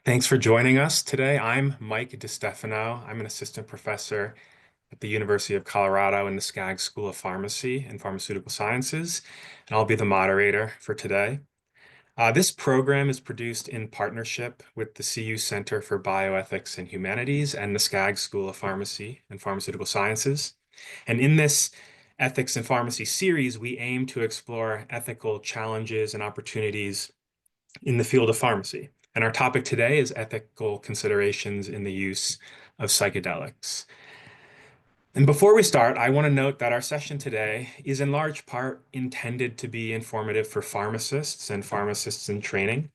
Thanks for joining us today. I'm Mike DiStefano. I'm an assistant professor at the University of Colorado in the Skaggs School of Pharmacy and Pharmaceutical Sciences, and I'll be the moderator for today. This program is produced in partnership with the CU Center for Bioethics and Humanities and the Skaggs School of Pharmacy and Pharmaceutical Sciences. And in this Ethics in Pharmacy series, we aim to explore ethical challenges and opportunities in the field of pharmacy. And our topic today is ethical considerations in the use of psychedelics. And before we start, I want to note that our session today is in large part intended to be informative for pharmacists and pharmacists in training.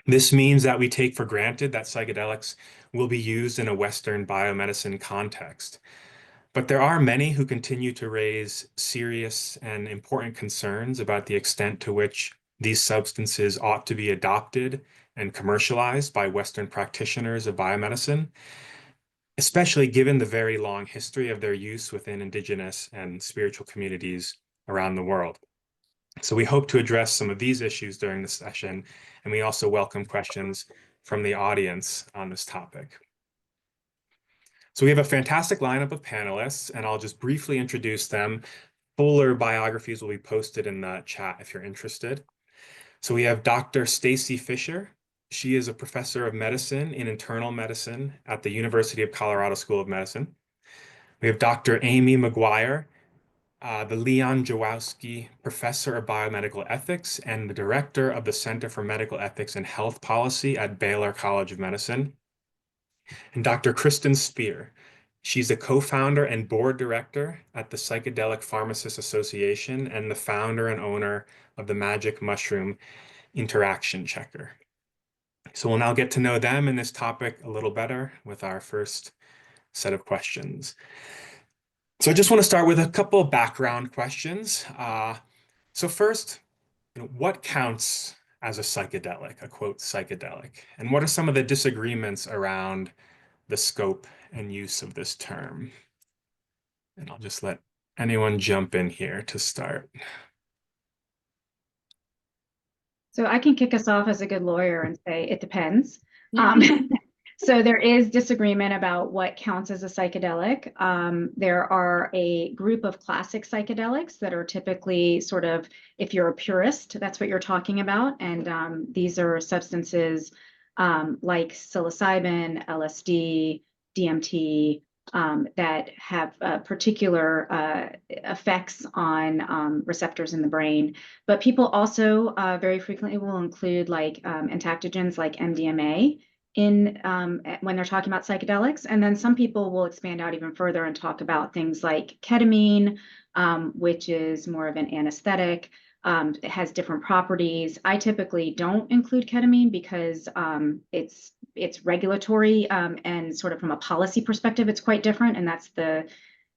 This means that we take for granted that psychedelics will be used in a Western biomedicine context. But there are many who continue to raise serious and important concerns about the extent to which these substances ought to be adopted and commercialized by Western practitioners of biomedicine, especially given the very long history of their use within indigenous and spiritual communities around the world. So we hope to address some of these issues during the session, and we also welcome questions from the audience on this topic. So we have a fantastic lineup of panelists, and I'll just briefly introduce them. Fuller biographies will be posted in the chat if you're interested. So we have Dr. Stacy Fisher. She is a professor of medicine in internal medicine at the University of Colorado School of Medicine. We have Dr. Amy McGuire, the Leon Jaworski Professor of Biomedical Ethics and the Director of the Center for Medical Ethics and Health Policy at Baylor College of Medicine. And Dr. Kristen Spear. She's a co-founder and board director at the Psychedelic Pharmacists Association and the founder and owner of the Magic Mushroom Interaction Checker. So we'll now get to know them and this topic a little better with our first set of questions. So I just want to start with a couple of background questions. So first, what counts as a psychedelic, a quote psychedelic? And what are some of the disagreements around the scope and use of this term? And I'll just let anyone jump in here to start. So I can kick us off as a good lawyer and say it depends. So there is disagreement about what counts as a psychedelic. There are a group of classic psychedelics that are typically sort of, if you're a purist, that's what you're talking about. And these are substances like psilocybin, LSD, DMT, that have particular effects on receptors in the brain. But people also very frequently will include like entactogens like MDMA in when they're talking about psychedelics. And then some people will expand out even further and talk about things like ketamine, which is more of an anesthetic. It has different properties. I typically don't include ketamine because it's regulatory and sort of from a policy perspective, it's quite different. And that's the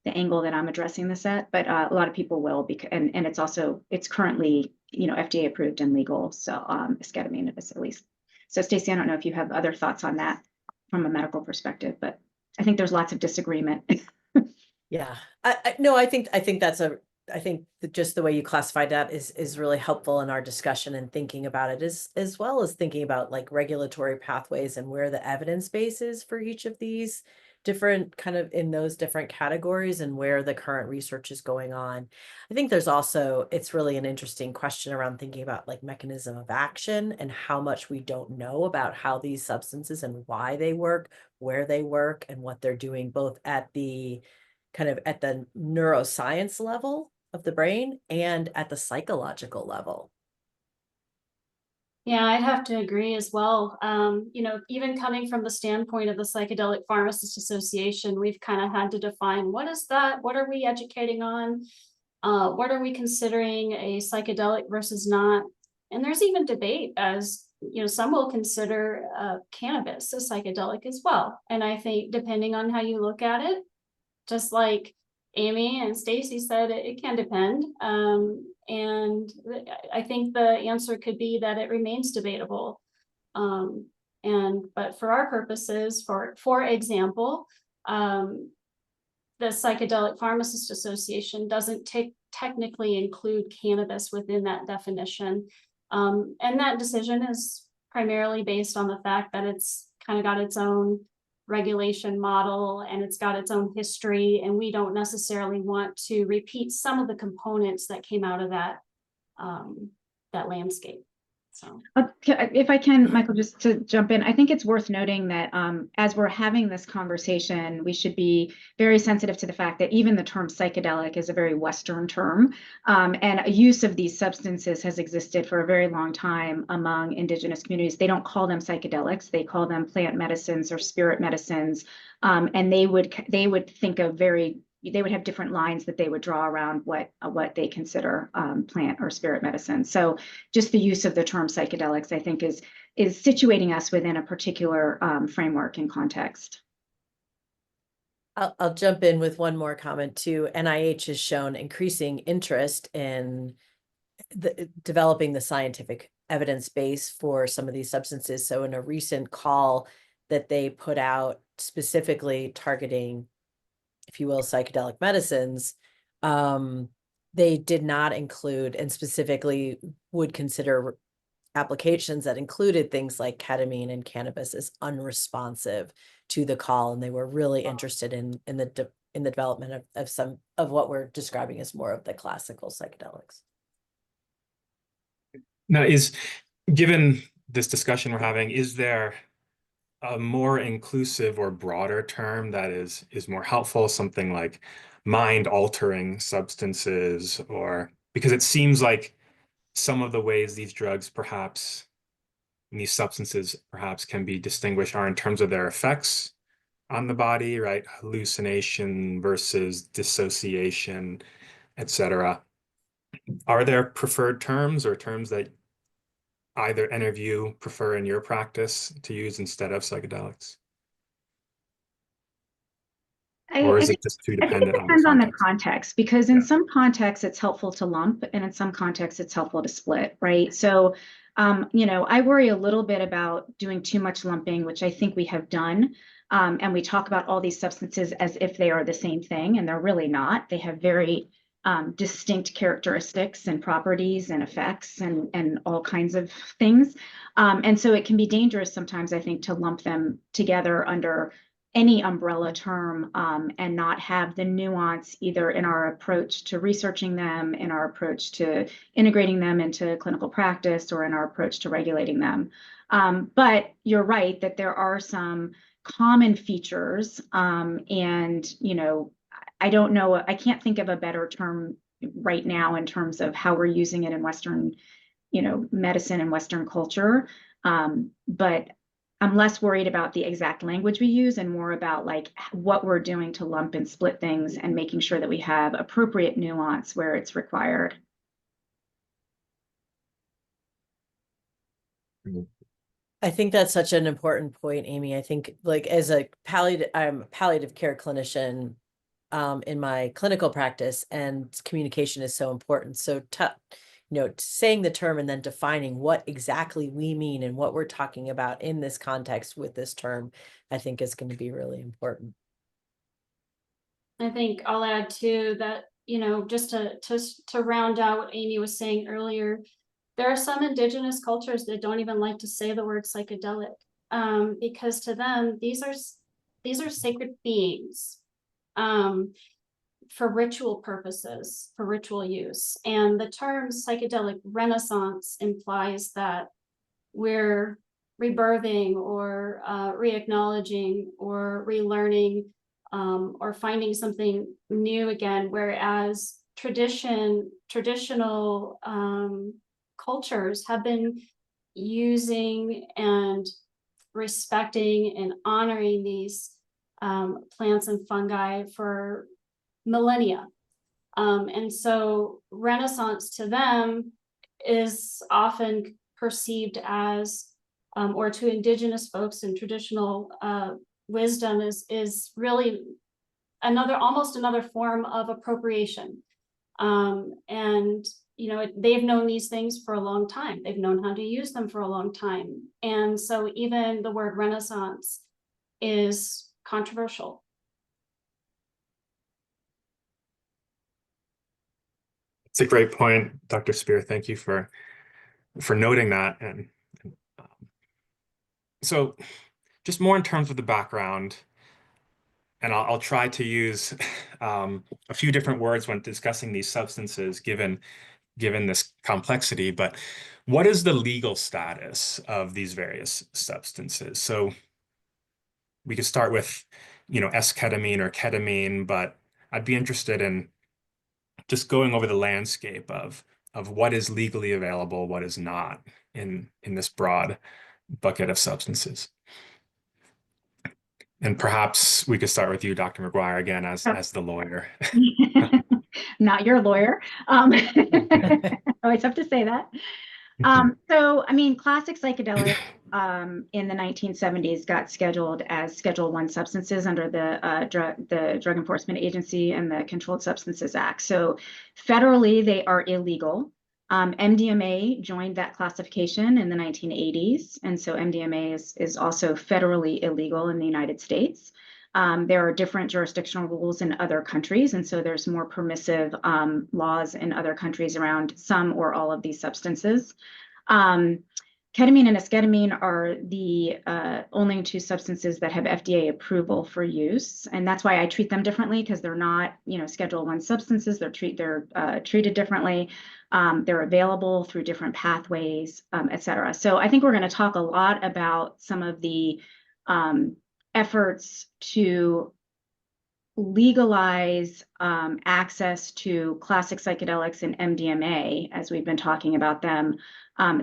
angle that I'm addressing this at. But a lot of people will, because and it's currently FDA approved and legal. So esketamine is at least. So Stacy, I don't know if you have other thoughts on that from a medical perspective, but I think there's lots of disagreement. Yeah, I think that's I think that just the way you classified that is really helpful in our discussion and thinking about it, as well as thinking about like regulatory pathways and where the evidence base is for each of these different kind of in those different categories and where the current research is going on. I think there's also, it's really an interesting question around thinking about like mechanism of action and how much we don't know about how these substances and why they work, where they work, and what they're doing, both at the kind of at the neuroscience level of the brain and at the psychological level. Yeah, I'd have to agree as well. Even coming from the standpoint of the Psychedelic Pharmacists Association, we've kind of had to define what is that? What are we educating on? What are we considering a psychedelic versus not? And there's even debate as, some will consider cannabis a psychedelic as well. And I think depending on how you look at it, just like Amy and Stacy said, it can depend. And I think the answer could be that it remains debatable. But for our purposes, for example, the Psychedelic Pharmacists Association doesn't technically include cannabis within that definition. And that decision is primarily based on the fact that it's kind of got its own regulation model and it's got its own history, and we don't necessarily want to repeat some of the components that came out of that that landscape. So if I can, Michael, just to jump in, I think it's worth noting that as we're having this conversation, we should be very sensitive to the fact that even the term psychedelic is a very Western term, and a use of these substances has existed for a very long time among indigenous communities. They don't call them psychedelics; they call them plant medicines or spirit medicines, and they would think of they would have different lines that they would draw around what they consider plant or spirit medicine. So just the use of the term psychedelics, I think, is situating us within a particular framework and context. I'll jump in with one more comment too. NIH has shown increasing interest in developing the scientific evidence base for some of these substances. So in a recent call that they put out specifically targeting, if you will, psychedelic medicines, they did not include and specifically would consider applications that included things like ketamine and cannabis as unresponsive to the call, and they were really interested in the development of some of what we're describing as more of the classical psychedelics. Now, given this discussion we're having, is there a more inclusive or broader term that is more helpful, something like mind-altering substances, or because it seems like some of the ways these drugs these substances perhaps can be distinguished are in terms of their effects on the body, right? Hallucination versus dissociation, etc. Are there preferred terms or terms that either any of you prefer in your practice to use instead of psychedelics? Or is it just too I think it dependent on the depends on the context? context, because in some contexts it's helpful to lump, and in some contexts it's helpful to split, right? So, I worry a little bit about doing too much lumping, which I think we have done. And we talk about all these substances as if they are the same thing, and they're really not. They have very distinct characteristics and properties and effects and all kinds of things. And so it can be dangerous sometimes, I think, to lump them together under any umbrella term and not have the nuance either in our approach to researching them, in our approach to integrating them into clinical practice, or in our approach to regulating them. But you're right that there are some common features, and I don't know, I can't think of a better term right now in terms of how we're using it in Western, medicine and Western culture. But I'm less worried about the exact language we use and more about like what we're doing to lump and split things and making sure that we have appropriate nuance where it's required. I think that's such an important point, Amy. I think like as I'm a palliative care clinician in my clinical practice, and communication is so important. So saying the term and then defining what exactly we mean and what we're talking about in this context with this term, I think is going to be really important. I think I'll add too that, just to round out what Amy was saying earlier, there are some indigenous cultures that don't even like to say the word psychedelic, because to them, these are sacred beings. For ritual purposes, for ritual use. And the term psychedelic renaissance implies that we're rebirthing or re-acknowledging or relearning or finding something new again, whereas traditional cultures have been using and respecting and honoring these plants and fungi for millennia. And so Renaissance to them is often perceived as, or to indigenous folks and traditional wisdom is really almost another form of appropriation. And they've known these things for a long time. They've known how to use them for a long time. And so even the word Renaissance is controversial. It's a great point, Dr. Spear. Thank you for noting that. And So just more in terms of the background, and I'll try to use a few different words when discussing these substances, given this complexity. But what is the legal status of these various substances? So we could start with, S-ketamine or ketamine, but I'd be interested in just going over the landscape of what is legally available, what is not in this broad bucket of substances. And perhaps we could start with you, Dr. McGuire, again, as the lawyer. Not your lawyer. Always have to say that. So, I mean, classic psychedelics in the 1970s got scheduled as Schedule I substances under the Drug Enforcement Agency and the Controlled Substances Act. So federally, they are illegal. MDMA joined that classification in the 1980s. And so MDMA is also federally illegal in the United States. There are different jurisdictional rules in other countries, and so there's more permissive laws in other countries around some or all of these substances. Ketamine and esketamine are the only two substances that have FDA approval for use, and that's why I treat them differently, because they're not, Schedule I substances. They're treated differently. They're available through different pathways, et cetera. So I think we're going to talk a lot about some of the efforts to legalize access to classic psychedelics and MDMA, as we've been talking about them,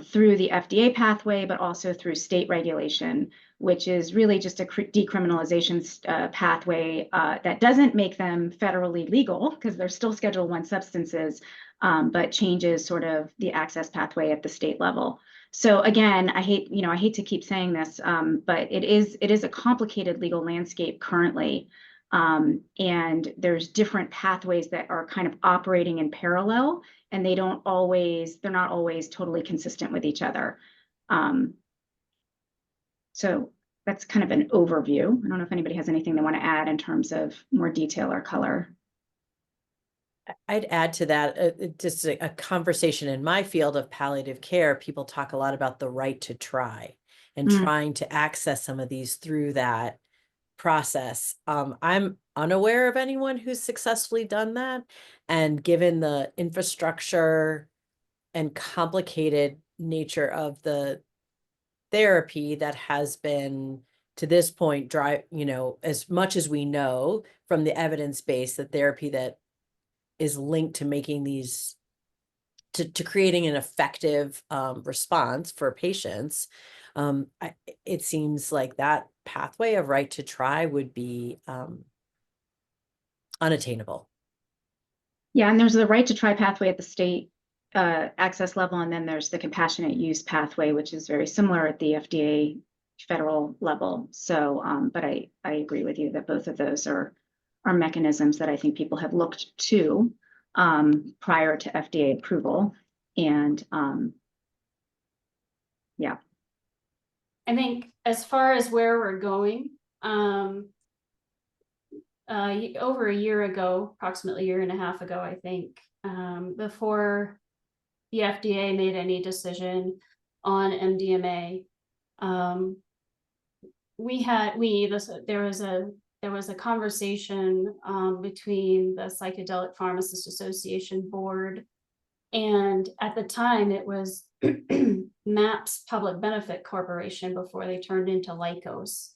through the FDA pathway, but also through state regulation, which is really just a decriminalization pathway that doesn't make them federally legal, because they're still Schedule I substances, but changes sort of the access pathway at the state level. So again, I hate to keep saying this, but it is a complicated legal landscape currently. And there's different pathways that are kind of operating in parallel, and they're not always totally consistent with each other. So that's kind of an overview. I don't know if anybody has anything they want to add in terms of more detail or color. I'd add to that, just a conversation in my field of palliative care. People talk a lot about the right to try and trying to access some of these through that process. I'm unaware of anyone who's successfully done that. And given the infrastructure and complicated nature of the therapy that has been to this point, as much as we know from the evidence base, the therapy that is linked to making these, to creating an effective response for patients, it seems like that pathway of right to try would be unattainable. Yeah, and there's the right to try pathway at the state access level, and then there's the compassionate use pathway, which is very similar at the FDA federal level. So, but I agree with you that both of those are mechanisms that I think people have looked to prior to FDA approval. And yeah. I think as far as where we're going, over a year ago, approximately a year and a half ago, I think, before the FDA made any decision on MDMA, there was a conversation between the Psychedelic Pharmacists Association board, and at the time it was MAPS Public Benefit Corporation before they turned into Lykos.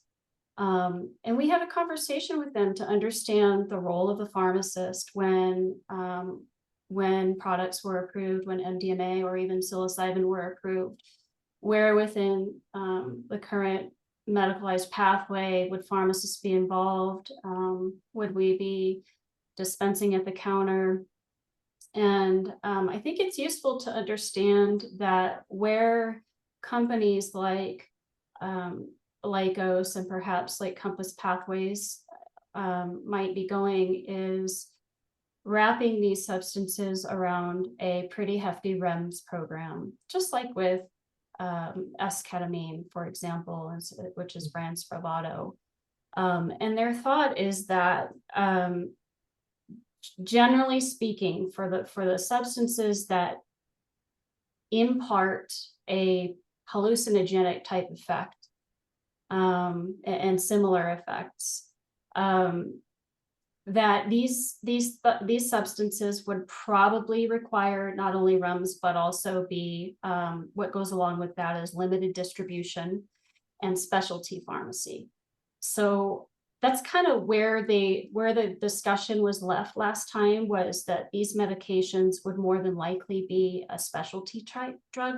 And we had a conversation with them to understand the role of the pharmacist when products were approved, when MDMA or even psilocybin were approved. Where within the current medicalized pathway would pharmacists be involved? Would we be dispensing at the counter? And I think it's useful to understand that where companies like Lykos and perhaps like Compass Pathways might be going is wrapping these substances around a pretty hefty REMS program, just like with S-ketamine, for example, which is brand Spravato. And their thought is that generally speaking, for the substances that impart a hallucinogenic type effect, and similar effects. That these substances would probably require not only REMS, but also be what goes along with that is limited distribution and specialty pharmacy. So that's kind of where the discussion was left last time, was that these medications would more than likely be a specialty type drug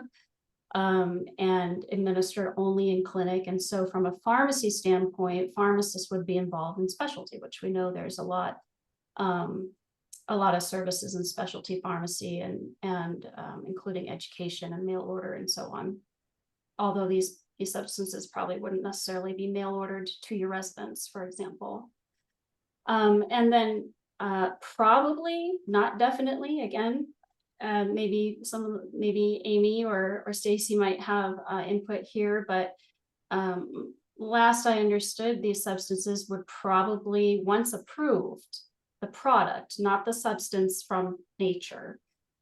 and administered only in clinic. And so from a pharmacy standpoint, pharmacists would be involved in specialty, which we know there's a lot of services in specialty pharmacy and including education and mail order and so on. Although these substances probably wouldn't necessarily be mail ordered to your residence, for example. And then probably, not definitely, again, maybe Amy or Stacy might have input here, but last I understood, these substances would probably, once approved, the product, not the substance from nature,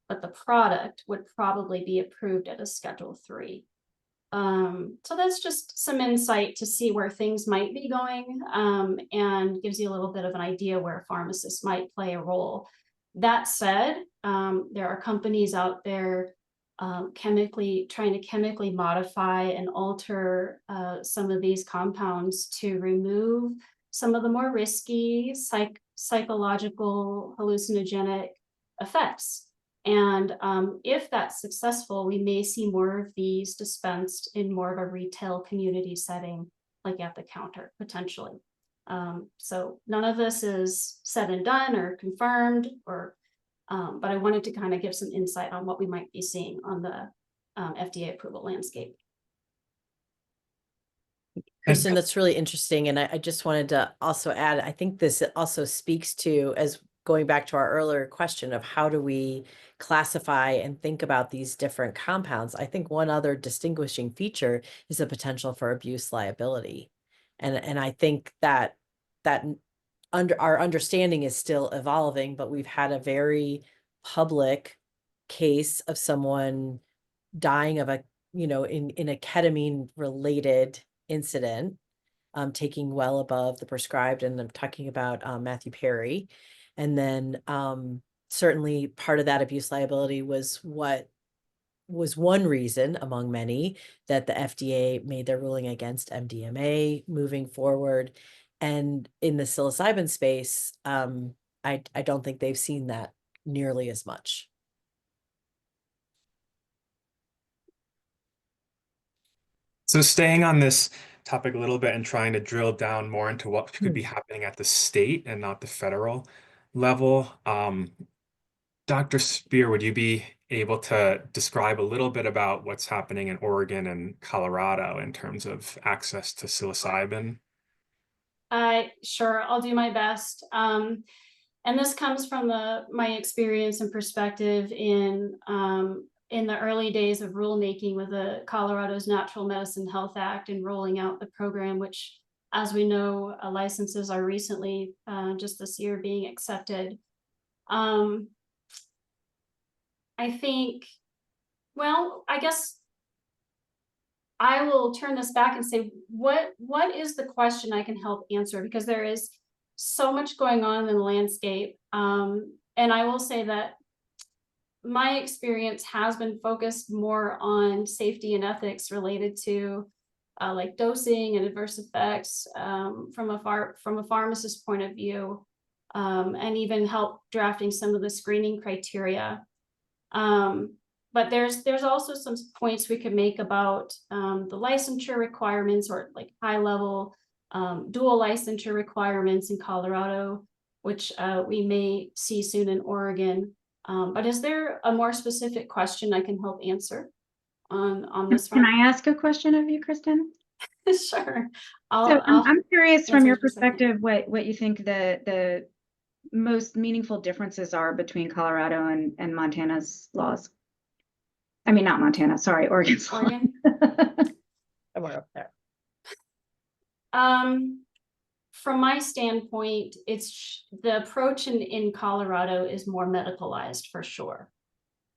but the product would probably be approved at a Schedule 3. So that's just some insight to see where things might be going, and gives you a little bit of an idea where pharmacists might play a role. That said, there are companies out there trying to chemically modify and alter some of these compounds to remove some of the more risky psychological hallucinogenic effects. And if that's successful, we may see more of these dispensed in more of a retail community setting, like at the counter, potentially. So none of this is said and done or confirmed, or but I wanted to kind of give some insight on what we might be seeing on the FDA approval landscape. Kristen, that's really interesting. And I just wanted to also add, I think this also speaks to, as going back to our earlier question of how do we classify and think about these different compounds, I think one other distinguishing feature is the potential for abuse liability. And I think that our understanding is still evolving, but we've had a very public case of someone dying of in a ketamine related incident, taking well above the prescribed, and I'm talking about Matthew Perry. And then certainly part of that abuse liability was one reason among many that the FDA made their ruling against MDMA moving forward. And in the psilocybin space, I don't think they've seen that nearly as much. So staying on this topic a little bit and trying to drill down more into what could be happening at the state and not the federal level. Dr. Spear, would you be able to describe a little bit about what's happening in Oregon and Colorado in terms of access to psilocybin? Sure, I'll do my best. And this comes from my experience and perspective in the early days of rulemaking with the Colorado's Natural Medicine Health Act and rolling out the program, which, as we know, licenses are recently, just this year, being accepted. I think, well, I guess I will turn this back and say, what is the question I can help answer? Because there is so much going on in the landscape. And I will say that my experience has been focused more on safety and ethics related to like dosing and adverse effects from a pharmacist point of view, and even help drafting some of the screening criteria. But there's also some points we could make about the licensure requirements, or like high level dual licensure requirements in Colorado, which we may see soon in Oregon. But is there a more specific question I can help answer on this front? Can I ask a question of you, Kristen? Sure. I'm curious from your perspective what you think the most meaningful differences are between Colorado and Montana's laws. I mean, not Montana, sorry, Oregon's law. Oregon? Somewhere up there. From my standpoint, it's the approach in Colorado is more medicalized for sure.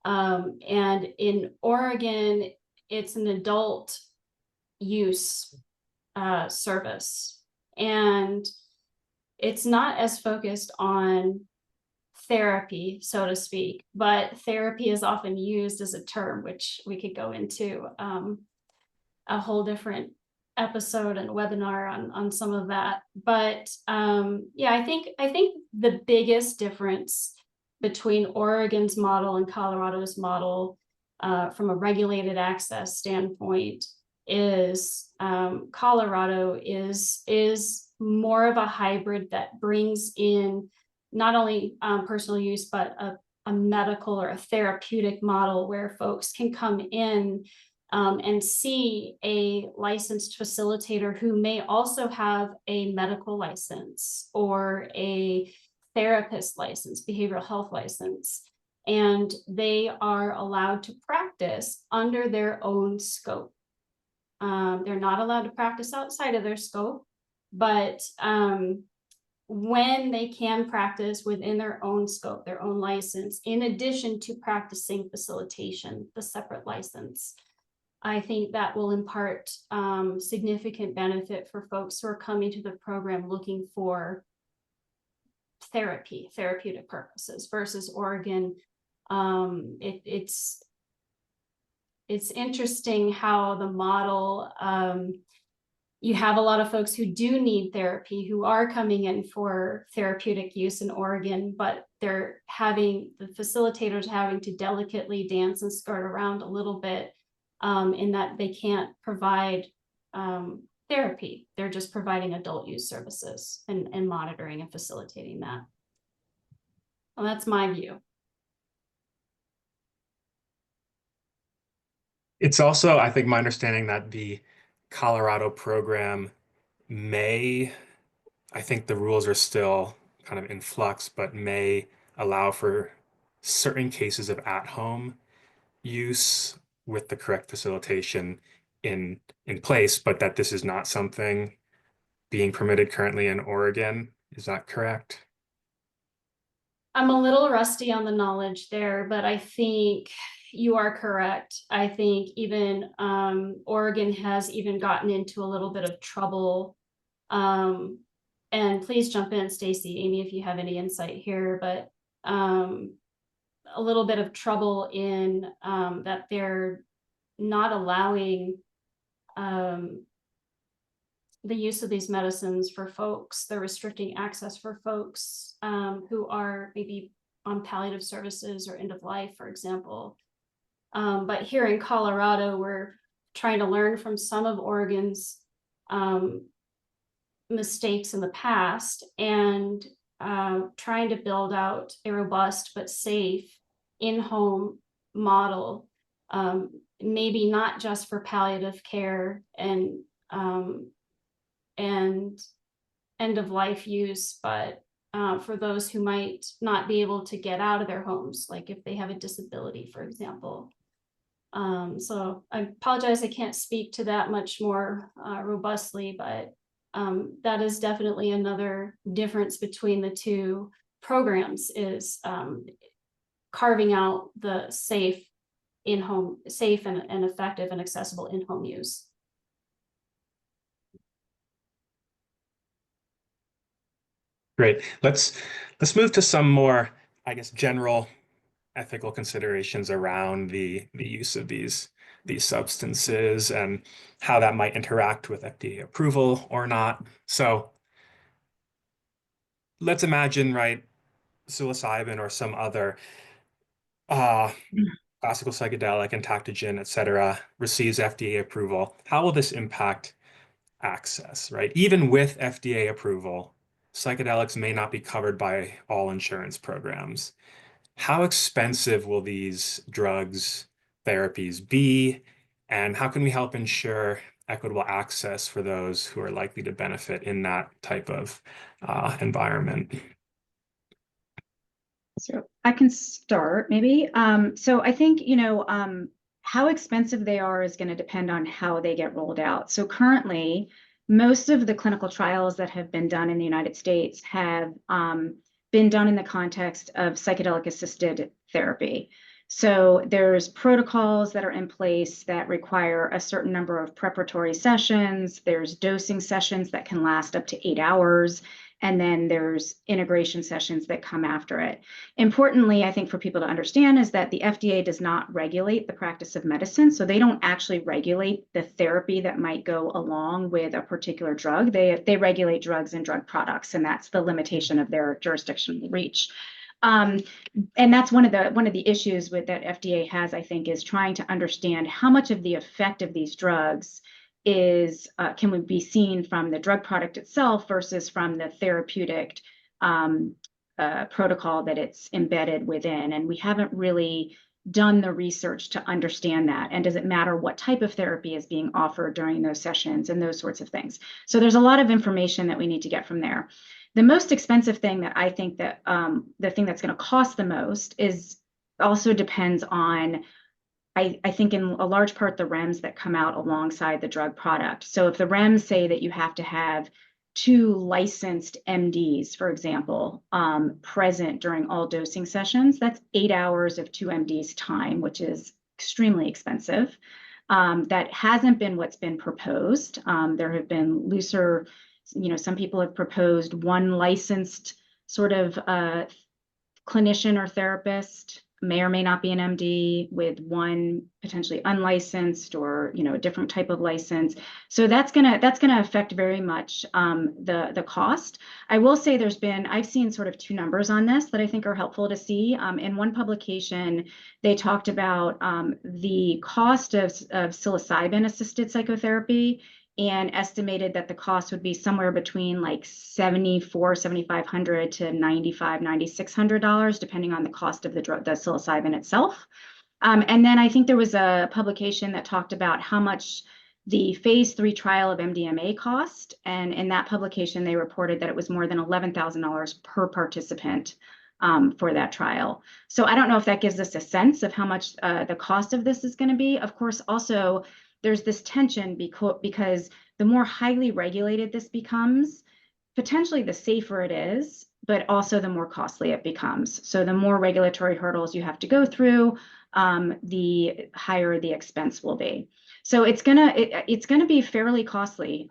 And in Oregon, it's an adult use service. And it's not as focused on therapy, so to speak, but therapy is often used as a term, which we could go into a whole different episode and webinar on some of that. But yeah, I think the biggest difference between Oregon's model and Colorado's model from a regulated access standpoint is Colorado is more of a hybrid that brings in not only personal use, but a medical or a therapeutic model where folks can come in and see a licensed facilitator who may also have a medical license or a therapist license, behavioral health license, and they are allowed to practice under their own scope. They're not allowed to practice outside of their scope, but when they can practice within their own scope, their own license, in addition to practicing facilitation, the separate license, I think that will impart significant benefit for folks who are coming to the program looking for therapeutic purposes versus Oregon. It's interesting how the model, you have a lot of folks who do need therapy who are coming in for therapeutic use in Oregon, but the facilitators having to delicately dance and skirt around a little bit in that they can't provide therapy. They're just providing adult use services and monitoring and facilitating that. Well, that's my view. It's also, I think, my understanding that the Colorado program may, I think the rules are still kind of in flux, but may allow for certain cases of at-home use with the correct facilitation in place, but that this is not something being permitted currently in Oregon. Is that correct? I'm a little rusty on the knowledge there, but I think you are correct. I think even Oregon has even gotten into a little bit of trouble. And please jump in, Stacy, Amy, if you have any insight here, but a little bit of trouble in that they're not allowing the use of these medicines for folks. They're restricting access for folks who are maybe on palliative services or end of life, for example. But here in Colorado, we're trying to learn from some of Oregon's mistakes in the past and trying to build out a robust but safe in-home model, maybe not just for palliative care and end of life use, but for those who might not be able to get out of their homes, like if they have a disability, for example. So I apologize, I can't speak to that much more robustly, but that is definitely another difference between the two programs is carving out the safe in-home, safe and effective and accessible in-home use. Great. Let's move to some more, I guess, general ethical considerations around the use of these substances and how that might interact with FDA approval or not. So let's imagine, right, psilocybin or some other classical psychedelic, entactogen, et cetera, receives FDA approval. How will this impact access, right? Even with FDA approval, psychedelics may not be covered by all insurance programs. How expensive will these drugs, therapies be? And how can we help ensure equitable access for those who are likely to benefit in that type of environment? So I can start maybe. So I think, how expensive they are is going to depend on how they get rolled out. So currently, most of the clinical trials that have been done in the United States have been done in the context of psychedelic assisted therapy. So there's protocols that are in place that require a certain number of preparatory sessions. There's dosing sessions that can last up to 8 hours. And then there's integration sessions that come after it. Importantly, I think for people to understand is that the FDA does not regulate the practice of medicine. So they don't actually regulate the therapy that might go along with a particular drug. They regulate drugs and drug products, and that's the limitation of their jurisdictional reach. And that's one of the issues with that FDA has, I think, is trying to understand how much of the effect of these drugs is can be seen from the drug product itself versus from the therapeutic protocol that it's embedded within. And we haven't really done the research to understand that. And does it matter what type of therapy is being offered during those sessions and those sorts of things? So there's a lot of information that we need to get from there. The most expensive thing that I think that the thing that's going to cost the most is also depends on, I think in a large part, the REMS that come out alongside the drug product. So if the REMS say that you have to have 2 licensed MDs, for example, present during all dosing sessions, that's 8 hours of 2 MDs time, which is extremely expensive. That hasn't been what's been proposed. There have been looser, some people have proposed 1 licensed sort of clinician or therapist, may or may not be an MD, with 1 potentially unlicensed or a different type of license. So that's gonna affect very much the cost. I will say I've seen sort of 2 numbers on this that I think are helpful to see. In one publication, they talked about the cost of psilocybin assisted psychotherapy, and estimated that the cost would be somewhere between like $7,500 to $9,600, depending on the cost of the drug, the psilocybin itself. And then I think there was a publication that talked about how much the phase 3 trial of MDMA cost. And in that publication, they reported that it was more than $11,000 per participant for that trial. So I don't know if that gives us a sense of how much the cost of this is going to be. Of course, also, there's this tension because the more highly regulated this becomes, potentially the safer it is, but also the more costly it becomes. So the more regulatory hurdles you have to go through, the higher the expense will be. So it's gonna be fairly costly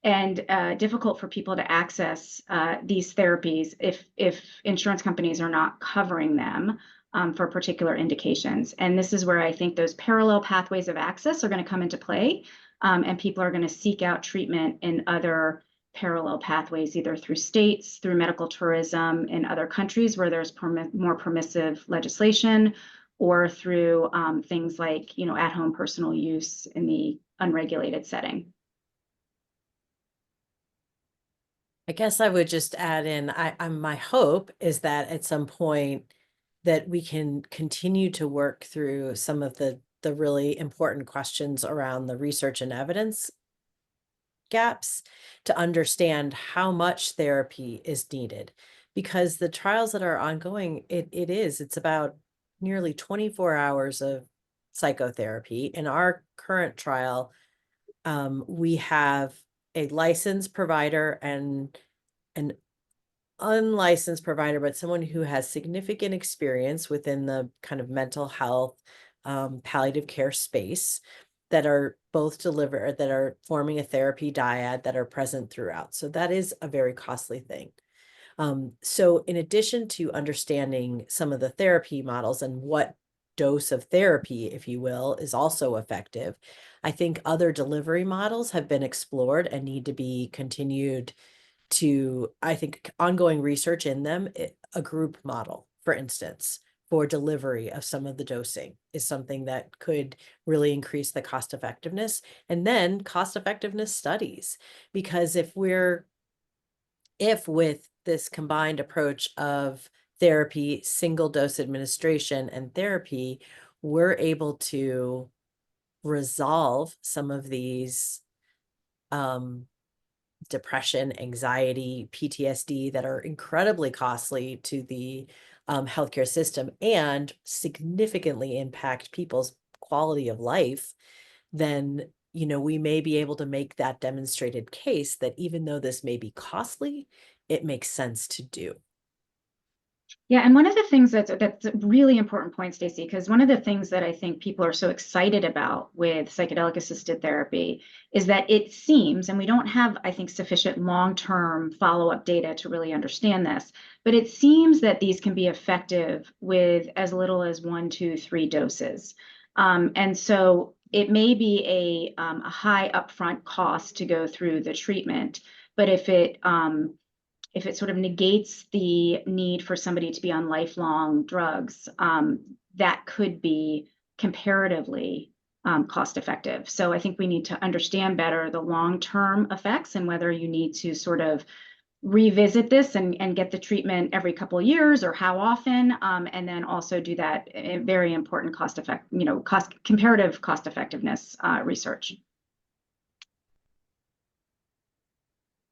and difficult for people to access these therapies if insurance companies are not covering them for particular indications. And this is where I think those parallel pathways of access are going to come into play, and people are going to seek out treatment in other parallel pathways, either through states, through medical tourism in other countries where there's more permissive legislation, or through things like at-home personal use in the unregulated setting. I guess I would just add in, my hope is that at some point that we can continue to work through some of the really important questions around the research and evidence gaps to understand how much therapy is needed, because the trials that are ongoing, it's about nearly 24 hours of psychotherapy. In our current trial, we have a licensed provider and an unlicensed provider, but someone who has significant experience within the kind of mental health, palliative care space, that are both that are forming a therapy dyad that are present throughout. So that is a very costly thing. So in addition to understanding some of the therapy models and what dose of therapy, if you will, is also effective, I think other delivery models have been explored and need to be continued to, I think, ongoing research in them. A group model, for instance, for delivery of some of the dosing is something that could really increase the cost effectiveness. And then cost effectiveness studies, because if with this combined approach of therapy, single dose administration, and therapy, we're able to resolve some of these depression, anxiety, PTSD that are incredibly costly to the healthcare system and significantly impact people's quality of life, then we may be able to make that demonstrated case that even though this may be costly, it makes sense to do. Yeah, and one of the things that's a really important point, Stacy, because one of the things that I think people are so excited about with psychedelic assisted therapy is that it seems, and we don't have, I think, sufficient long-term follow-up data to really understand this, but it seems that these can be effective with as little as 1, 2, 3 doses. And so it may be a high upfront cost to go through the treatment, but if it sort of negates the need for somebody to be on lifelong drugs, that could be comparatively cost effective. So I think we need to understand better the long-term effects and whether you need to sort of revisit this and get the treatment every couple of years or how often, and then also do that very important comparative cost effectiveness research.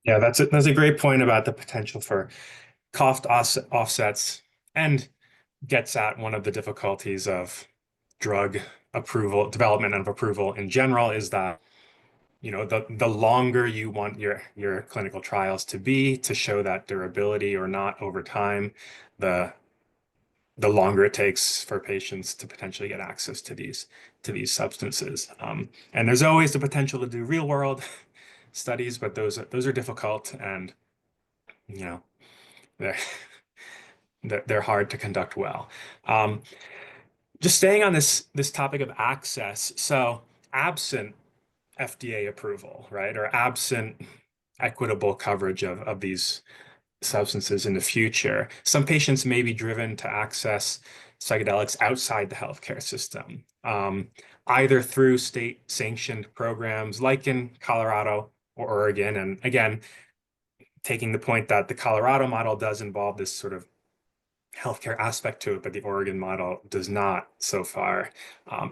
Yeah, that's a great point about the potential for cost offsets, and gets at one of the difficulties of drug approval, development of approval in general, is that the longer you want your clinical trials to be to show that durability or not over time, the longer it takes for patients to potentially get access to these substances. And there's always the potential to do real world studies, but those are difficult, and they're they're hard to conduct well. Just staying on this topic of access, so absent FDA approval, right, or absent equitable coverage of these substances in the future, some patients may be driven to access psychedelics outside the healthcare system, either through state-sanctioned programs like in Colorado or Oregon. And again, taking the point that the Colorado model does involve this sort of healthcare aspect to it, but the Oregon model does not so far.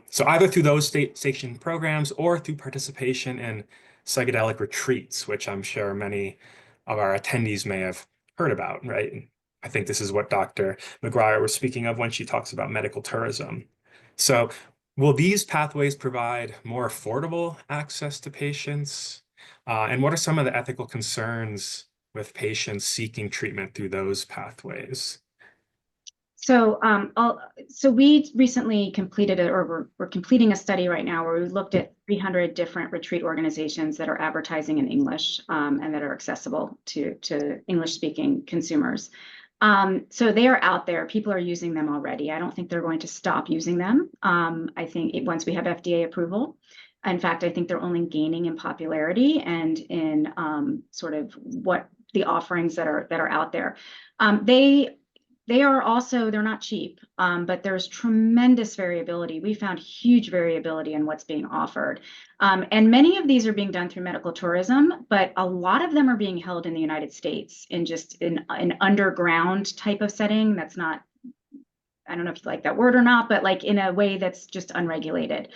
So either through those state-sanctioned programs or through participation in psychedelic retreats, which I'm sure many of our attendees may have heard about, right? I think this is what Dr. McGuire was speaking of when she talks about medical tourism. So will these pathways provide more affordable access to patients? And what are some of the ethical concerns with patients seeking treatment through those pathways? So, we recently completed we're completing a study right now where we looked at 300 different retreat organizations that are advertising in English, and that are accessible to English-speaking consumers. So they are out there. People are using them already. I don't think they're going to stop using them. I think once we have FDA approval. In fact, I think they're only gaining in popularity and in sort of what the offerings that are out there. They're not cheap, but there's tremendous variability. We found huge variability in what's being offered. And many of these are being done through medical tourism, but a lot of them are being held in the United States in just an underground type of setting. That's not, I don't know if you like that word or not, but like in a way that's just unregulated.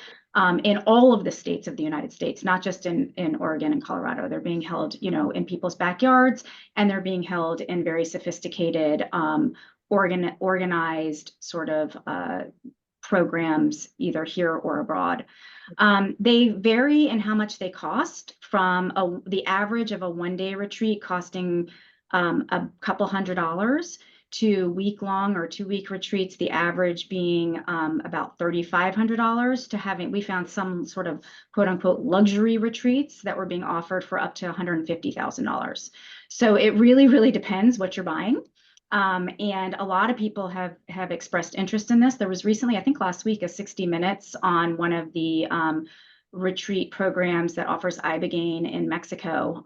In all of the states of the United States, not just in Oregon and Colorado. They're being held, in people's backyards, and they're being held in very sophisticated, organized sort of programs, either here or abroad. They vary in how much they cost, from the average of a one-day retreat costing a couple $100 to week-long or 2-week retreats, the average being about $3,500 to having, we found some sort of quote unquote luxury retreats that were being offered for up to $150,000. So it really, really depends what you're buying. And a lot of people have expressed interest in this. There was recently, I think last week, a 60 Minutes on one of the retreat programs that offers Ibogaine in Mexico,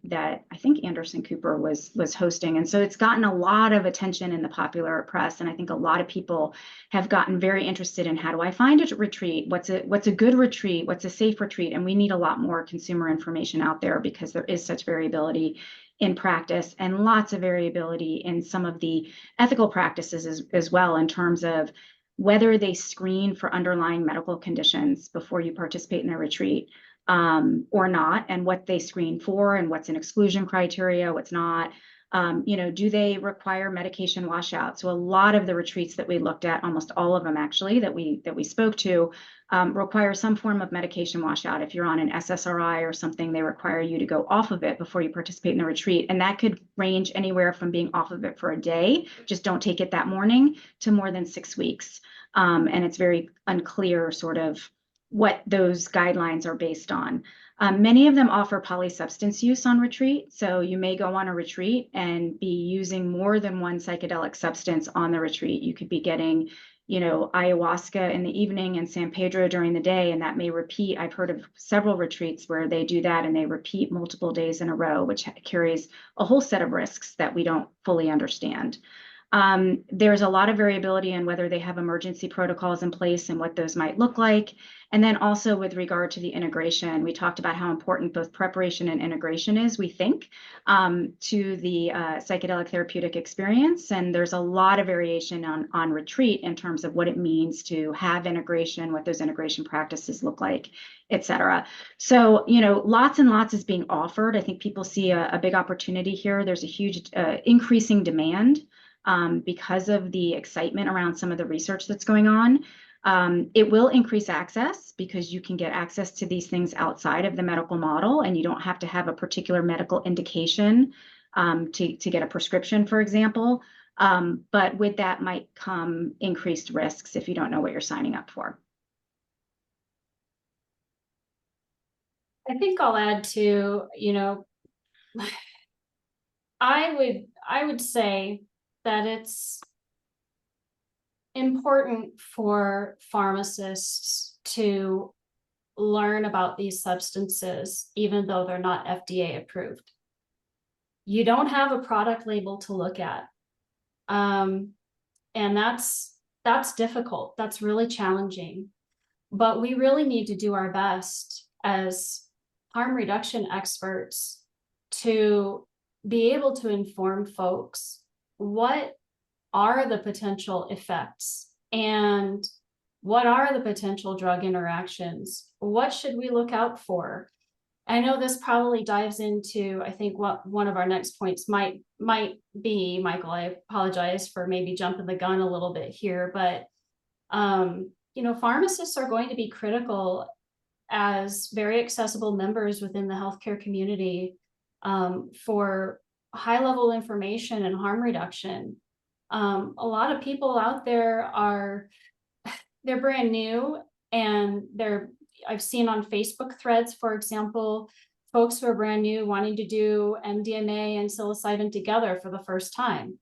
that I think Anderson Cooper was hosting. And so it's gotten a lot of attention in the popular press. And I think a lot of people have gotten very interested in, how do I find a retreat? What's a good retreat? What's a safe retreat? And we need a lot more consumer information out there, because there is such variability in practice and lots of variability in some of the ethical practices as well, in terms of whether they screen for underlying medical conditions before you participate in a retreat, or not, and what they screen for, and what's an exclusion criteria, what's not. Do they require medication washout? So a lot of the retreats that we looked at, almost all of them actually, that we spoke to, require some form of medication washout. If you're on an SSRI or something, they require you to go off of it before you participate in the retreat. And that could range anywhere from being off of it for a day, just don't take it that morning, to more than 6 weeks. And it's very unclear sort of what those guidelines are based on. Many of them offer polysubstance use on retreat. So you may go on a retreat and be using more than one psychedelic substance on the retreat. You could be getting, ayahuasca in the evening and San Pedro during the day, and that may repeat. I've heard of several retreats where they do that and they repeat multiple days in a row, which carries a whole set of risks that we don't fully understand. There's a lot of variability in whether they have emergency protocols in place and what those might look like. And then also with regard to the integration, we talked about how important both preparation and integration is, we think, to the psychedelic therapeutic experience. And there's a lot of variation on retreat in terms of what it means to have integration, what those integration practices look like, et cetera. So, lots and lots is being offered. I think people see a big opportunity here. There's a huge increasing demand because of the excitement around some of the research that's going on. It will increase access because you can get access to these things outside of the medical model, and you don't have to have a particular medical indication to get a prescription, for example. But with that might come increased risks if you don't know what you're signing up for. I think I'll add to, I would say that it's important for pharmacists to learn about these substances, even though they're not FDA approved. You don't have a product label to look at. And that's difficult. That's really challenging. But we really need to do our best as harm reduction experts to be able to inform folks what are the potential effects and what are the potential drug interactions? What should we look out for? I know this probably dives into, I think, what one of our next points might be, Michael. I apologize for maybe jumping the gun a little bit here, but pharmacists are going to be critical as very accessible members within the healthcare community for high-level information and harm reduction. A lot of people out there they're brand new, and I've seen on Facebook threads, for example, folks who are brand new wanting to do MDMA and psilocybin together for the first time,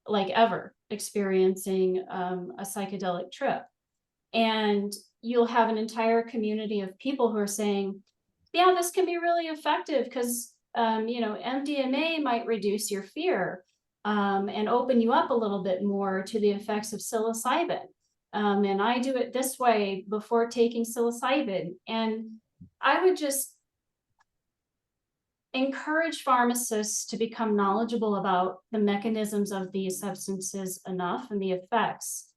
like ever experiencing a psychedelic trip. And you'll have an entire community of people who are saying, yeah, this can be really effective because MDMA might reduce your fear and open you up a little bit more to the effects of psilocybin. And I do it this way before taking psilocybin. And I would just encourage pharmacists to become knowledgeable about the mechanisms of these substances enough and the effects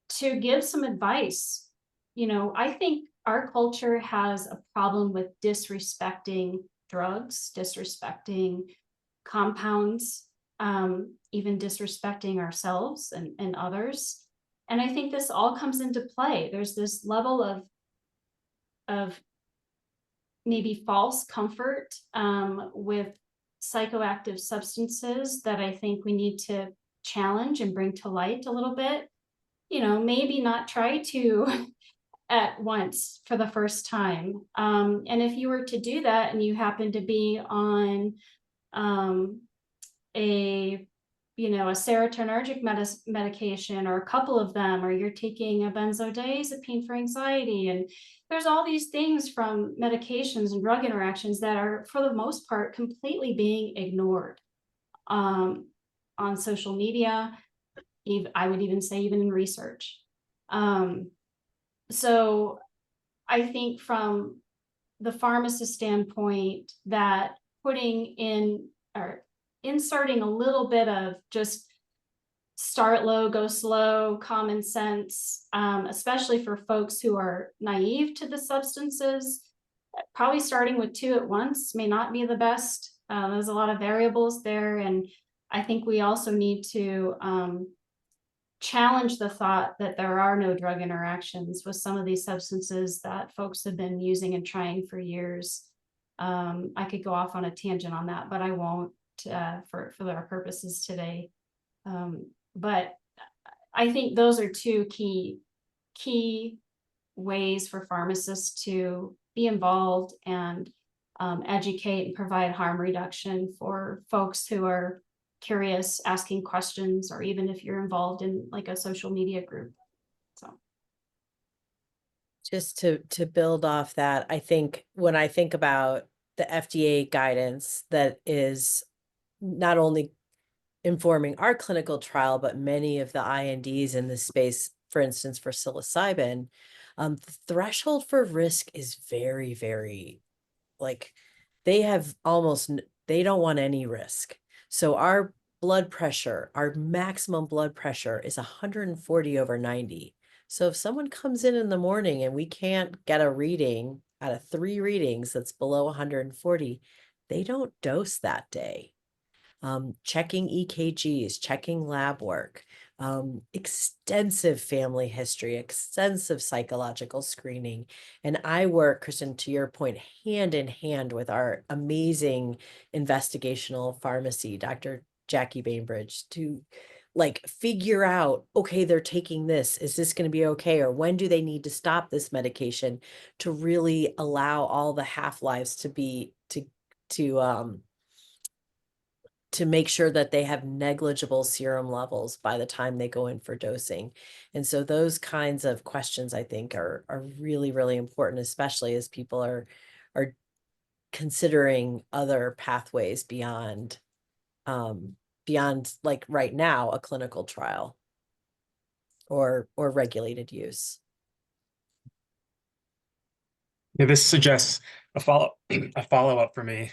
to give some advice. I think our culture has a problem with disrespecting drugs, disrespecting compounds, even disrespecting ourselves and others. And I think this all comes into play. There's this level of maybe false comfort with psychoactive substances that I think we need to challenge and bring to light a little bit. Maybe not try to at once for the first time. And if you were to do that and you happen to be on a serotonergic medication or a couple of them, or you're taking a benzodiazepine for anxiety, and there's all these things from medications and drug interactions that are, for the most part, completely being ignored on social media. I would even say even in research. So I think from the pharmacist standpoint, that putting in or inserting a little bit of just start low, go slow, common sense, especially for folks who are naive to the substances, probably starting with 2 at once may not be the best. There's a lot of variables there. And I think we also need to challenge the thought that there are no drug interactions with some of these substances that folks have been using and trying for years. I could go off on a tangent on that, but I won't for our purposes today. But I think those are two key ways for pharmacists to be involved and educate and provide harm reduction for folks who are curious, asking questions, or even if you're involved in like a social media group. So just to build off that, I think when I think about the FDA guidance that is not only informing our clinical trial, but many of the INDs in this space, for instance, for psilocybin, the threshold for risk is very, very, like, they don't want any risk. So our blood pressure, our maximum blood pressure is 140/90. So if someone comes in the morning and we can't get a reading out of 3 readings that's below 140, they don't dose that day. Checking EKGs, checking lab work, extensive family history, extensive psychological screening. And I work, Kristen, to your point, hand in hand with our amazing investigational pharmacy, Dr. Jackie Bainbridge, to like figure out, okay, they're taking this, is this going to be okay? Or when do they need to stop this medication, to really allow all the half-lives to be, to make sure that they have negligible serum levels by the time they go in for dosing. And so those kinds of questions, I think, are really, really important, especially as people are considering other pathways beyond like right now, a clinical trial or regulated use. Yeah, this suggests a follow-up for me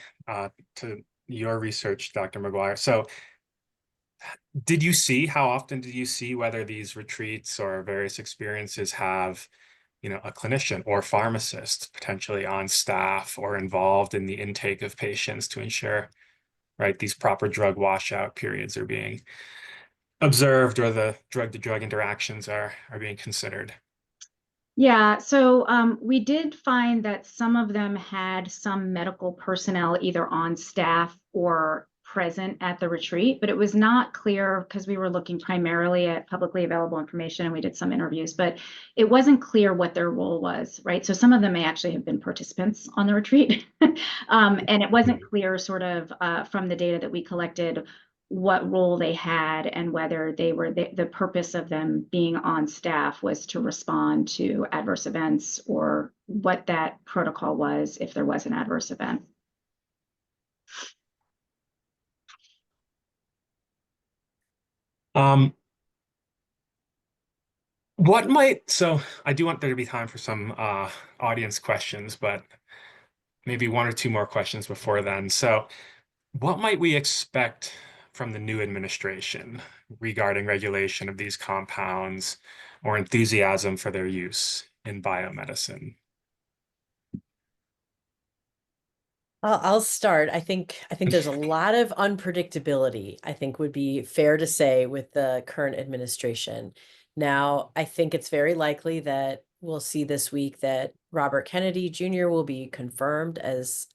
to your research, Dr. McGuire. So how often did you see whether these retreats or various experiences have, a clinician or pharmacist potentially on staff or involved in the intake of patients to ensure, right, these proper drug washout periods are being observed or the drug-to-drug interactions are being considered? Yeah, so we did find that some of them had some medical personnel either on staff or present at the retreat, but it was not clear because we were looking primarily at publicly available information and we did some interviews, but it wasn't clear what their role was, right? So some of them may actually have been participants on the retreat. And it wasn't clear sort of from the data that we collected what role they had and whether they were the purpose of them being on staff was to respond to adverse events or what that protocol was if there was an adverse event. So I do want there to be time for some audience questions, but maybe 1 or 2 more questions before then. So what might we expect from the new administration regarding regulation of these compounds or enthusiasm for their use in biomedicine? I'll start. I think there's a lot of unpredictability, I think would be fair to say, with the current administration. Now, I think it's very likely that we'll see this week that Robert Kennedy Jr. will be confirmed as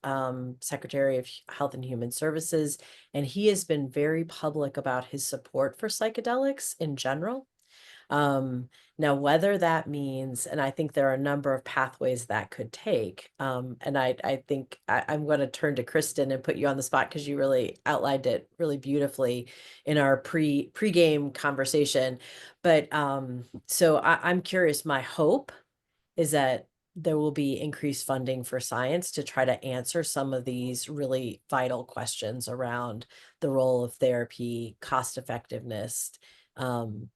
Secretary of Health and Human Services, and he has been very public about his support for psychedelics in general. Now, whether that means, and I think there are a number of pathways that could take, and I think I'm going to turn to Kristen and put you on the spot because you really outlined it really beautifully in our pre-game conversation. But so I'm curious, my hope is that there will be increased funding for science to try to answer some of these really vital questions around the role of therapy, cost effectiveness, and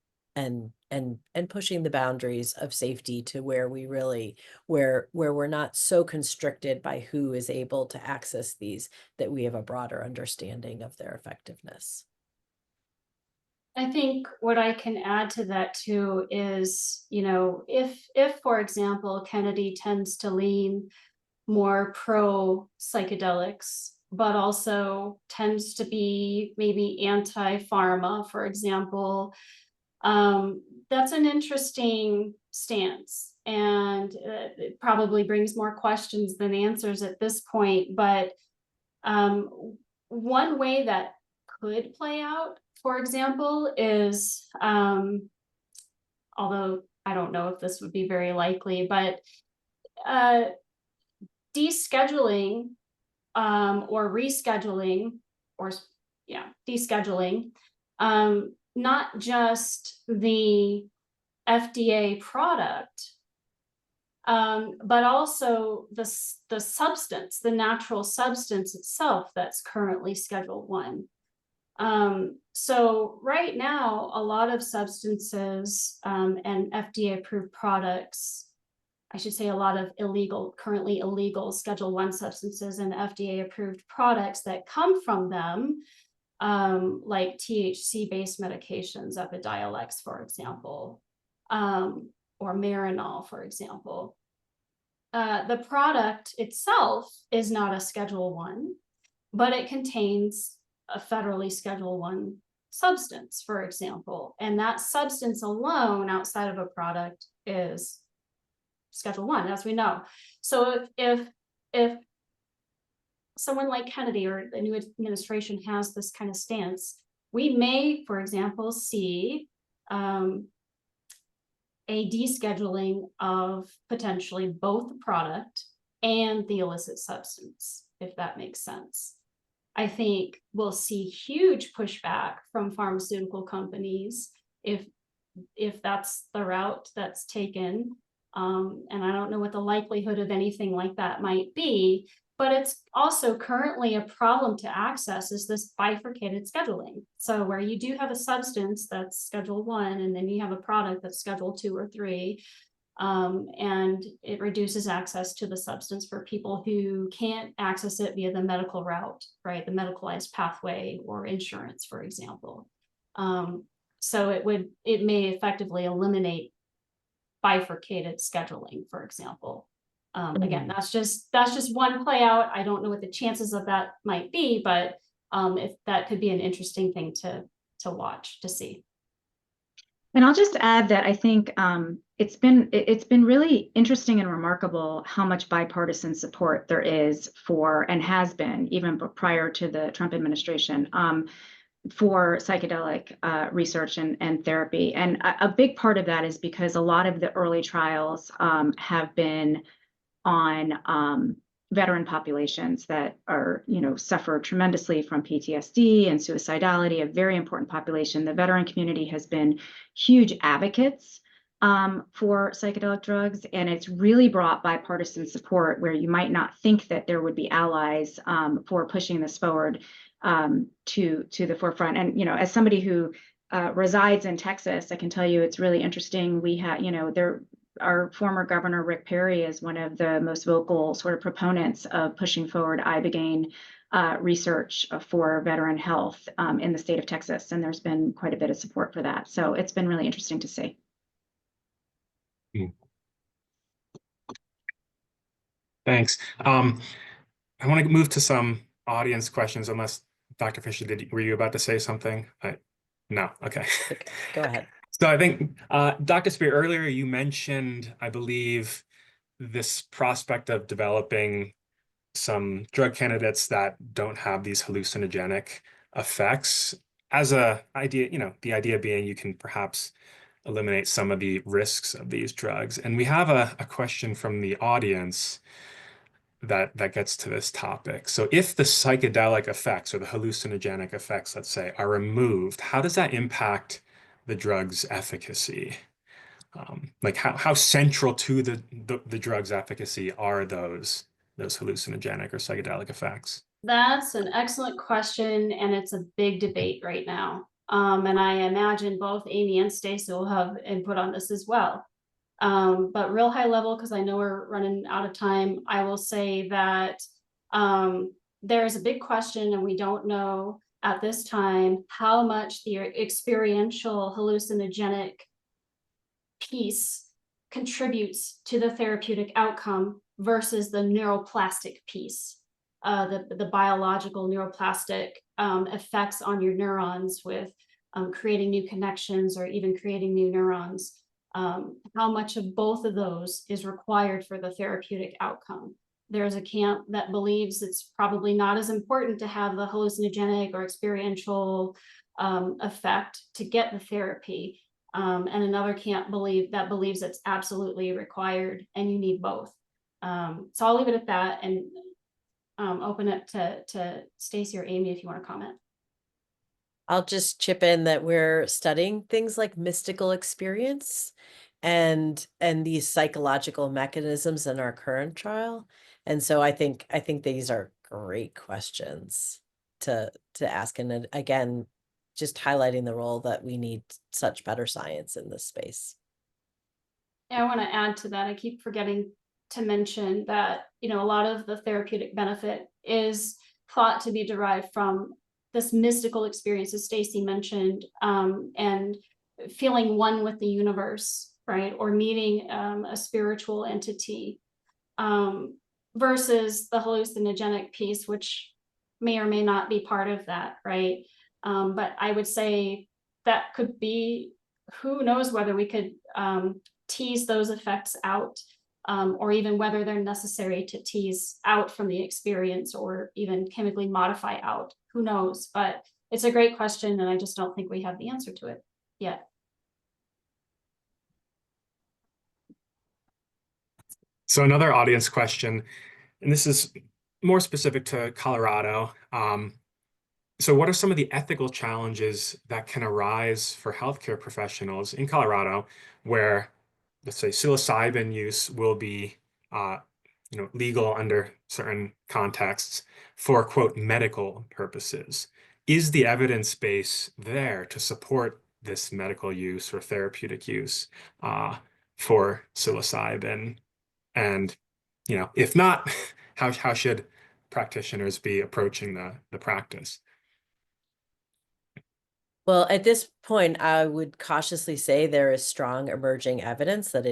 pushing the boundaries of safety to where we really where we're not so constricted by who is able to access these, that we have a broader understanding of their effectiveness. I think what I can add to that too is, if for example, Kennedy tends to lean more pro psychedelics, but also tends to be maybe anti-pharma, for example. That's an interesting stance, and it probably brings more questions than answers at this point. But one way that could play out, for example, is, although I don't know if this would be very likely, but descheduling or rescheduling, or descheduling, not just the FDA product, but also the substance, the natural substance itself that's currently Schedule 1. So right now, a lot of substances and FDA approved products, I should say a lot of currently illegal Schedule 1 substances and FDA approved products that come from them, like THC-based medications, Epidiolex, for example, or Marinol, for example. The product itself is not a Schedule 1, but it contains a federally Schedule 1 substance, for example, and that substance alone outside of a product is Schedule 1, as we know. So if someone like Kennedy or the new administration has this kind of stance, we may, for example, see a descheduling of potentially both the product and the illicit substance, if that makes sense. I think we'll see huge pushback from pharmaceutical companies if that's the route that's taken. And I don't know what the likelihood of anything like that might be, but it's also currently a problem to access, is this bifurcated scheduling. So where you do have a substance that's Schedule 1, and then you have a product that's Schedule 2 or 3, and it reduces access to the substance for people who can't access it via the medical route, right? The medicalized pathway or insurance, for example. So it may effectively eliminate bifurcated scheduling, for example. Again, that's just one play out. I don't know what the chances of that might be, but if that could be an interesting thing to watch, to see. And I'll just add that I think it's been really interesting and remarkable how much bipartisan support there is for, and has been even prior to the Trump administration, for psychedelic research and therapy. And a big part of that is because a lot of the early trials have been on veteran populations that are, suffer tremendously from PTSD and suicidality, a very important population. The veteran community has been huge advocates for psychedelic drugs, and it's really brought bipartisan support where you might not think that there would be allies for pushing this forward to the forefront. And, as somebody who resides in Texas, I can tell you it's really interesting. We have, our former governor, Rick Perry, is one of the most vocal sort of proponents of pushing forward ibogaine research for veteran health in the state of Texas. And there's been quite a bit of support for that. So it's been really interesting to see. Thanks. I want to move to some audience questions, unless Dr. Fisher, were you about to say something? No, okay. Go ahead. So I think, Dr. Spear, earlier you mentioned, I believe, this prospect of developing some drug candidates that don't have these hallucinogenic effects as a idea, the idea being you can perhaps eliminate some of the risks of these drugs. And we have a question from the audience that gets to this topic. So if the psychedelic effects or the hallucinogenic effects, let's say, are removed, how does that impact the drug's efficacy? Like how central to the drug's efficacy are those hallucinogenic or psychedelic effects? That's an excellent question, and it's a big debate right now. And I imagine both Amy and Stacy will have input on this as well. But real high level, because I know we're running out of time, I will say that there's a big question, and we don't know at this time how much the experiential hallucinogenic piece contributes to the therapeutic outcome versus the neuroplastic piece. the biological neuroplastic effects on your neurons with creating new connections or even creating new neurons. How much of both of those is required for the therapeutic outcome? There's a camp that believes it's probably not as important to have the hallucinogenic or experiential effect to get the therapy. And another camp believes it's absolutely required and you need both. So I'll leave it at that and open it to Stacy or Amy if you want to comment. I'll just chip in that we're studying things like mystical experience and these psychological mechanisms in our current trial. And so I think these are great questions to ask. And again, just highlighting the role that we need such better science in this space. Yeah, I want to add to that. I keep forgetting to mention that, a lot of the therapeutic benefit is thought to be derived from this mystical experience, as Stacy mentioned, and feeling one with the universe, right? Or meeting a spiritual entity, versus the hallucinogenic piece, which may or may not be part of that, right? But I would say that could be, who knows whether we could tease those effects out, or even whether they're necessary to tease out from the experience or even chemically modify out. Who knows? But it's a great question, and I just don't think we have the answer to it yet. So another audience question, and this is more specific to Colorado. So what are some of the ethical challenges that can arise for healthcare professionals in Colorado where, let's say, psilocybin use will be legal under certain contexts for, quote, medical purposes? Is the evidence base there to support this medical use or therapeutic use for psilocybin? And, if not, how should practitioners be approaching the practice? Well, at this point, I would cautiously say there is strong emerging evidence that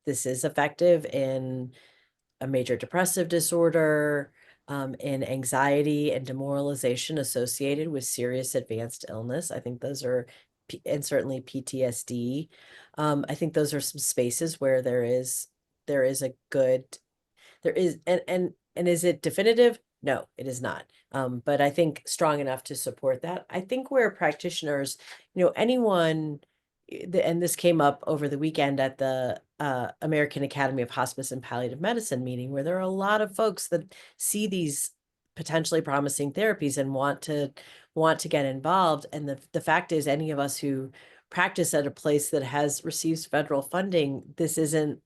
this is effective in a major depressive disorder, in anxiety and demoralization associated with serious advanced illness. I think those are, and certainly PTSD. I think those are some spaces where there is a good, and is it definitive? No, it is not. But I think strong enough to support that. I think where practitioners, anyone, and this came up over the weekend at the American Academy of Hospice and Palliative Medicine meeting, where there are a lot of folks that see these potentially promising therapies and want to get involved. And the fact is, any of us who practice at a place that has received federal funding, this isn't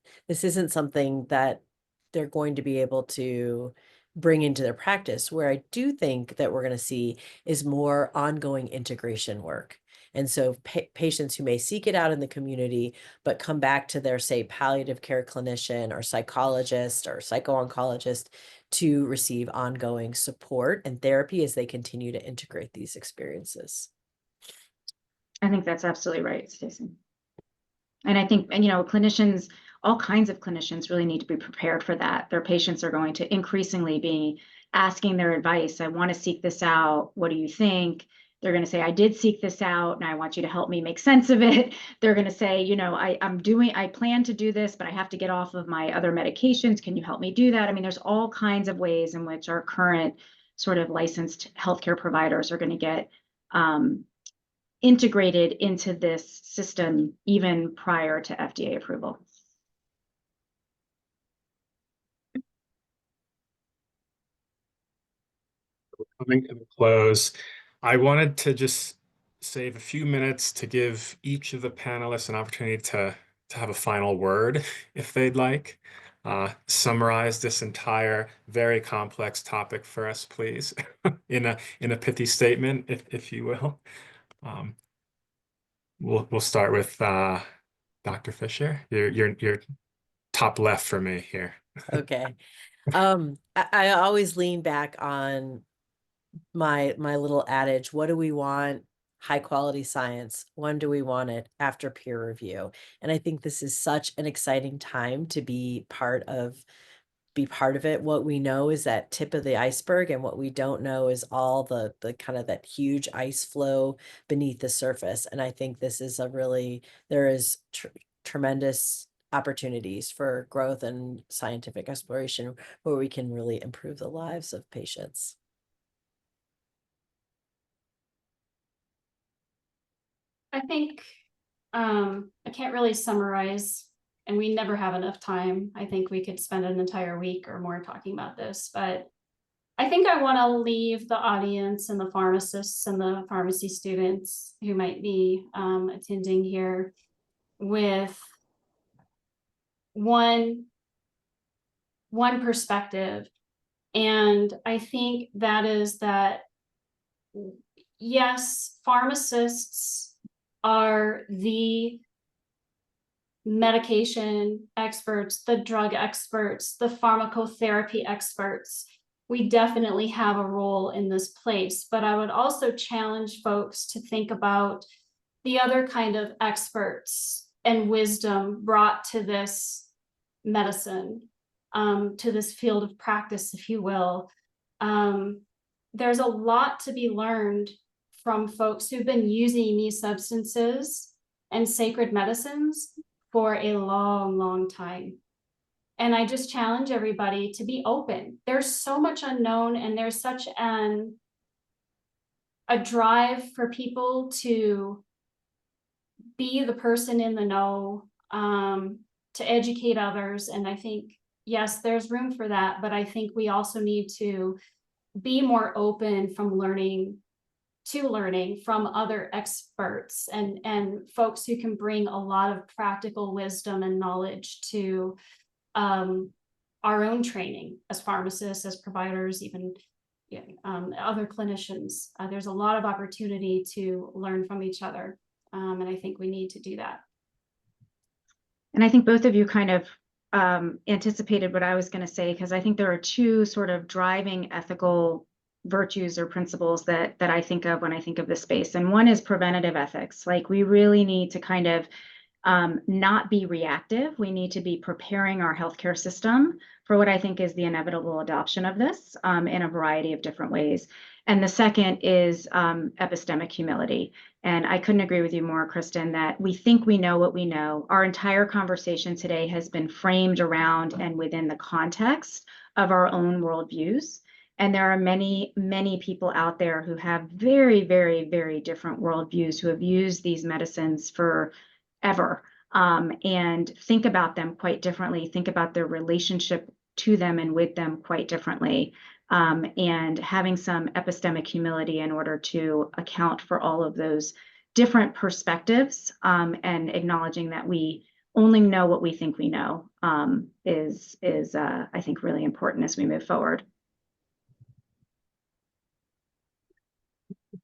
something that they're going to be able to bring into their practice. Where I do think that we're going to see is more ongoing integration work. And so patients who may seek it out in the community, but come back to their, say, palliative care clinician or psychologist or psycho-oncologist to receive ongoing support and therapy as they continue to integrate these experiences. I think that's absolutely right, Stacy. And I think, clinicians, all kinds of clinicians really need to be prepared for that. Their patients are going to increasingly be asking their advice. I want to seek this out. What do you think? They're going to say, I did seek this out and I want you to help me make sense of it. They're going to say, I plan to do this, but I have to get off of my other medications. Can you help me do that? I mean, there's all kinds of ways in which our current sort of licensed healthcare providers are going to get integrated into this system even prior to FDA approval. Coming to the close, I wanted to just save a few minutes to give each of the panelists an opportunity to have a final word, if they'd like. Summarize this entire very complex topic for us, please, in a pithy statement, if you will. We'll start with Dr. Fisher. You're top left for me here. Okay. I always lean back on my little adage, what do we want? High quality science. When do we want it? After peer review. And I think this is such an exciting time to be part of be part of it. What we know is that tip of the iceberg, and what we don't know is all the kind of that huge ice flow beneath the surface. And I think this is there is tremendous opportunities for growth and scientific exploration where we can really improve the lives of patients. I think I can't really summarize, and we never have enough time. I think we could spend an entire week or more talking about this, but I think I want to leave the audience and the pharmacists and the pharmacy students who might be attending here with one perspective. And I think that is that, yes, pharmacists are the medication experts, the drug experts, the pharmacotherapy experts. We definitely have a role in this place, but I would also challenge folks to think about the other kind of experts and wisdom brought to this medicine, to this field of practice, if you will. There's a lot to be learned from folks who've been using these substances and sacred medicines for a long, long time. And I just challenge everybody to be open. There's so much unknown, and there's such a drive for people to be the person in the know, to educate others. And I think, yes, there's room for that, but I think we also need to be more open from learning from other experts and folks who can bring a lot of practical wisdom and knowledge to our own training as pharmacists, as providers, even other clinicians. There's a lot of opportunity to learn from each other, and I think we need to do that. And I think both of you kind of anticipated what I was going to say, because I think there are two sort of driving ethical virtues or principles that I think of when I think of this space. And one is preventative ethics. Like, we really need to kind of not be reactive. We need to be preparing our healthcare system for what I think is the inevitable adoption of this in a variety of different ways. And the second is epistemic humility. And I couldn't agree with you more, Kristen, that we think we know what we know. Our entire conversation today has been framed around and within the context of our own worldviews. And there are many, many people out there who have very, very, very different worldviews, who have used these medicines forever and think about them quite differently, think about their relationship to them and with them quite differently. And having some epistemic humility in order to account for all of those different perspectives and acknowledging that we only know what we think we know is I think, really important as we move forward.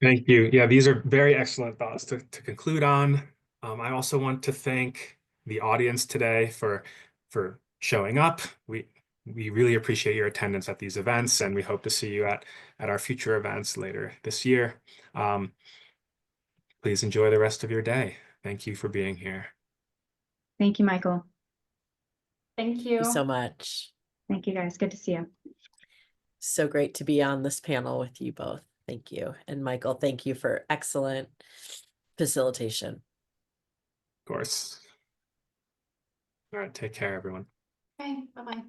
Thank you. Yeah, these are very excellent thoughts to conclude on. I also want to thank the audience today for showing up. We really appreciate your attendance at these events, and we hope to see you at our future events later this year. Please enjoy the rest of your day. Thank you for being here. Thank you, Michael. Thank Thank you you. so much. Thank you, guys. Good to see you. So great to be on this panel with you both. Thank you. And Michael, thank you for excellent facilitation. Of course. All right, take care, everyone. Okay, bye-bye.